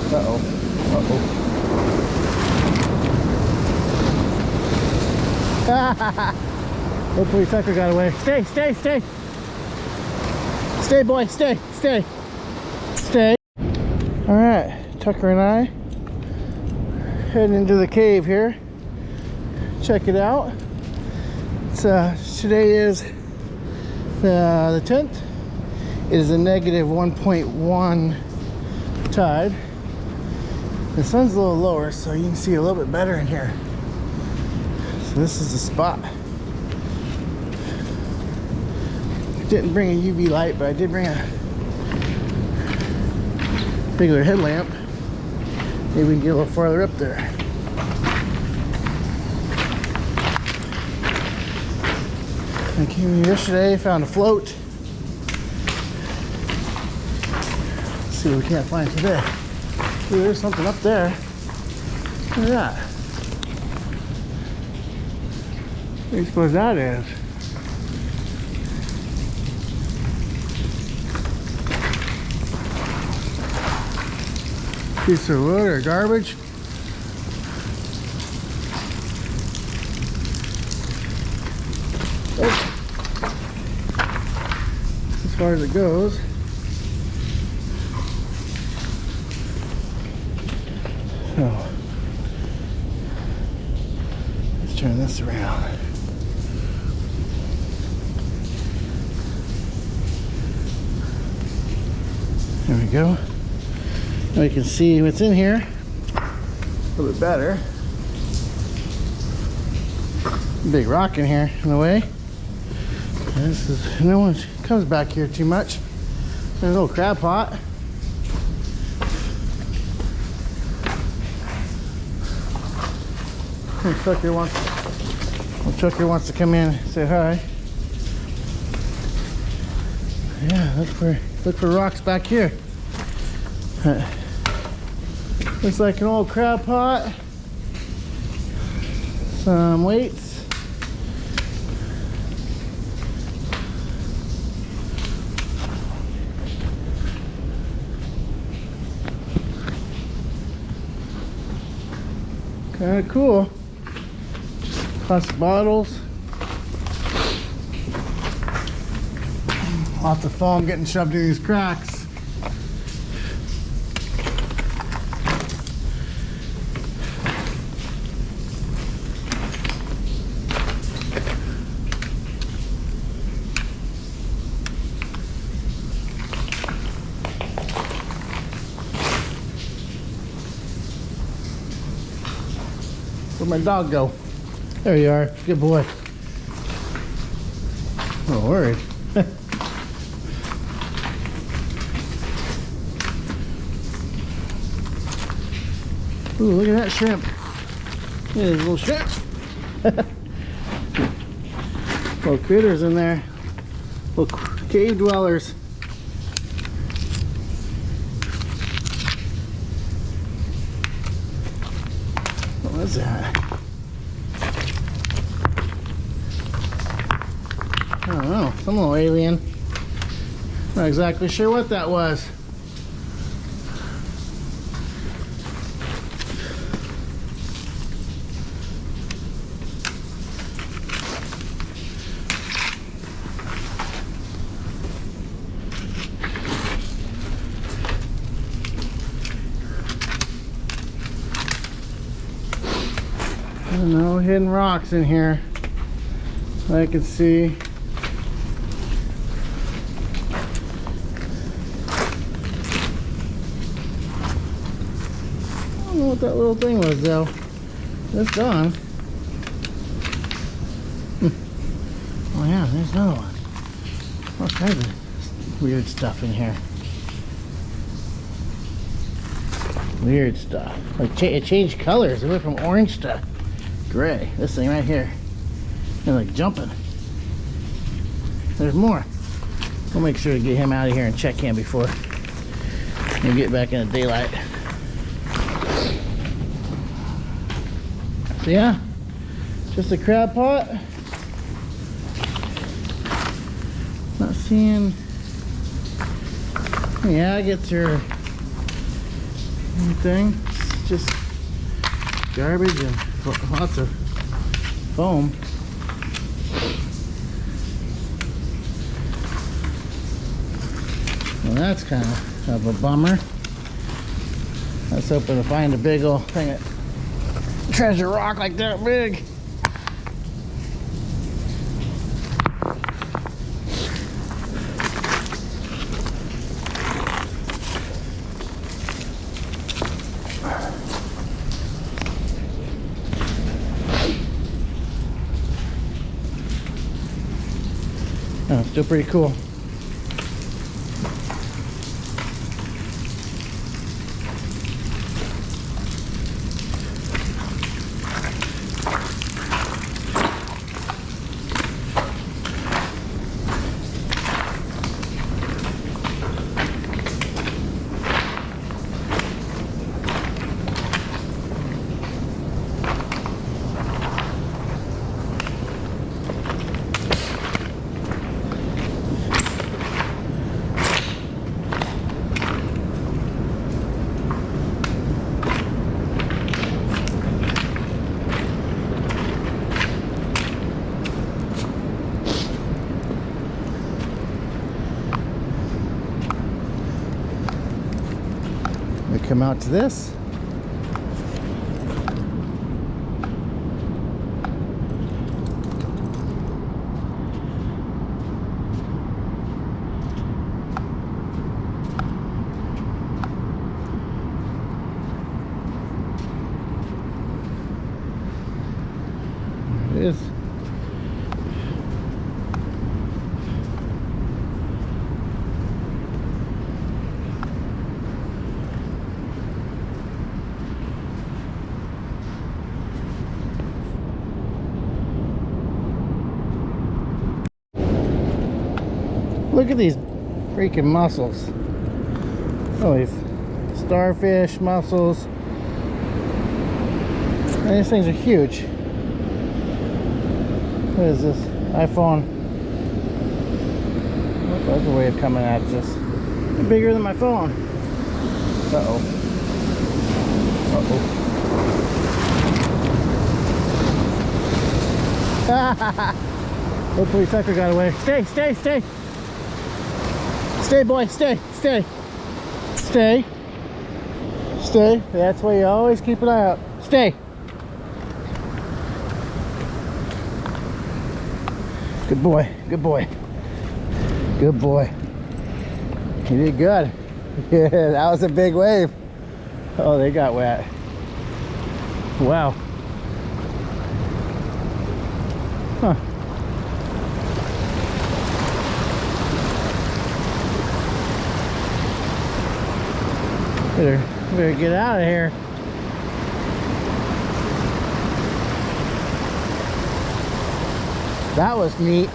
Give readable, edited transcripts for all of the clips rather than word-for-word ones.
Uh-oh. Uh-oh. Hopefully Tucker got away. Stay, stay, stay. Stay, boy, stay, stay. Stay. All right, Tucker and I heading into the cave here. Check it out. It's today is the 10th. It is a negative 1.1 tide. The sun's a little lower, so you can see a little bit better in here. So this is the spot. Didn't bring a UV light, but I did bring a regular headlamp. Maybe we can get a little farther up there. I came here yesterday, found a float. Let's see what we can't find today. Ooh, there's something up there. Look at that. What do you suppose that is? Piece of wood or garbage? Oh. As far as it goes. So let's turn this around. There we go. Now we can see what's in here a little bit better. Big rock in here in the way. This is, no one comes back here too much. There's a little crab pot. Tucker wants to come in and say hi. Yeah, look for rocks back here. Looks like an old crab pot. Some weights. Kind of cool. Plastic bottles. Lots of foam getting shoved in these cracks. Where'd my dog go? There you are. Good boy. Not worried. Ooh, look at that shrimp. There's a little shrimp. Little critters in there. Little cave dwellers. What was that? I don't know, some little alien. Not exactly sure what that was. I don't know, hidden rocks in here. I can see. I don't know what that little thing was though. It's gone. Oh yeah, there's another one. All kinds of weird stuff in here. Weird stuff. Like it changed colors. It went from orange to gray. This thing right here. They're like jumping. There's more. We'll make sure to get him out of here and check him before we get back in the daylight. So yeah, just a crab pot. Not seeing. Yeah, it gets her anything. It's just garbage and lots of foam. Well, that's kind of a bummer. Let's hope to find a big old thing of treasure rock like that big. Oh, still pretty cool. We come out to this. It is. Look at these freaking mussels. Oh, these starfish mussels. And these things are huge. What is this? iPhone. Oh, that's a way of coming at this. It's bigger than my phone. Uh-oh. Uh-oh. Hopefully Tucker got away. Stay, stay, stay. Stay, boy, stay, stay. Stay. Stay. That's why you always keep an eye out. Stay. Good boy, good boy. Good boy. You did good. Yeah, that was a big wave. Oh, they got wet. Wow. Huh. Better get out of here. That was neat.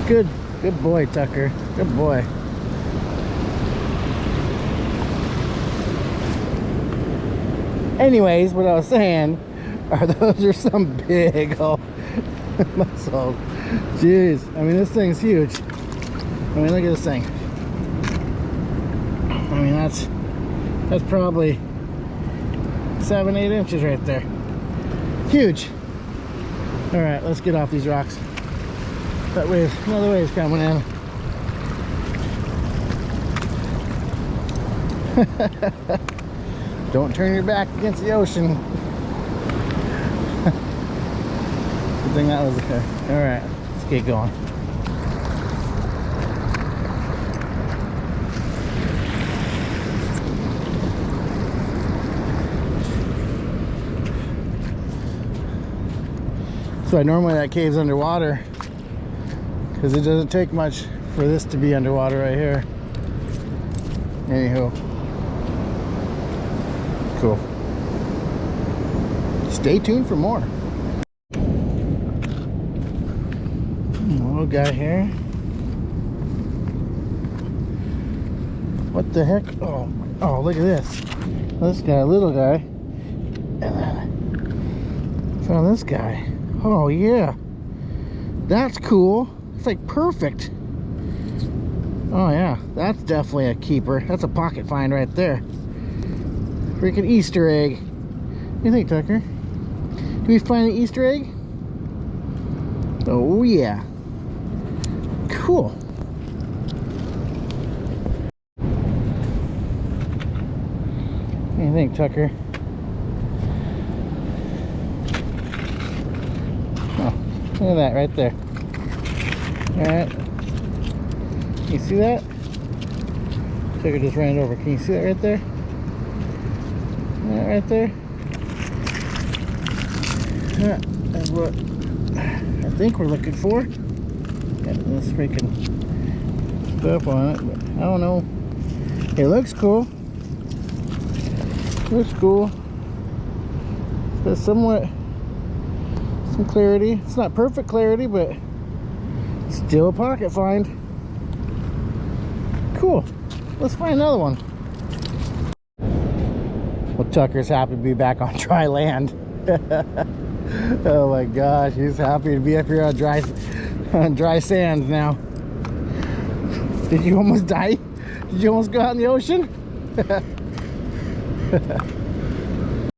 Good boy, Tucker. Good boy. Anyways, what I was saying are those are some big old mussels. Jeez, I mean this thing's huge. I mean look at this thing. I mean that's probably 7-8 inches right there. Huge. All right, let's get off these rocks. That wave, another wave's coming in. Don't turn your back against the ocean. Good thing that was okay. All right, let's get going. So normally that cave's underwater because it doesn't take much for this to be underwater right here. Anywho, cool. Stay tuned for more. Little guy here. What the heck? Oh, look at this. This guy, little guy. And then found this guy. Oh, yeah. That's cool. It's like perfect. Oh yeah, that's definitely a keeper. That's a pocket find right there. Freaking Easter egg. What do you think, Tucker? Do we find an Easter egg? Oh yeah. Cool. What do you think, Tucker? Oh, look at that right there. Alright. You see that? Tucker just ran it over. Can you see that right there? That right there? That's what I think we're looking for. Got this freaking stuff on it, but I don't know. It looks cool. Looks cool. There's somewhat some clarity. It's not perfect clarity, but still a pocket find. Cool. Let's find another one. Well, Tucker's happy to be back on dry land. Oh my gosh, he's happy to be up here on dry sand now. Did you almost die? Did you almost go out in the ocean?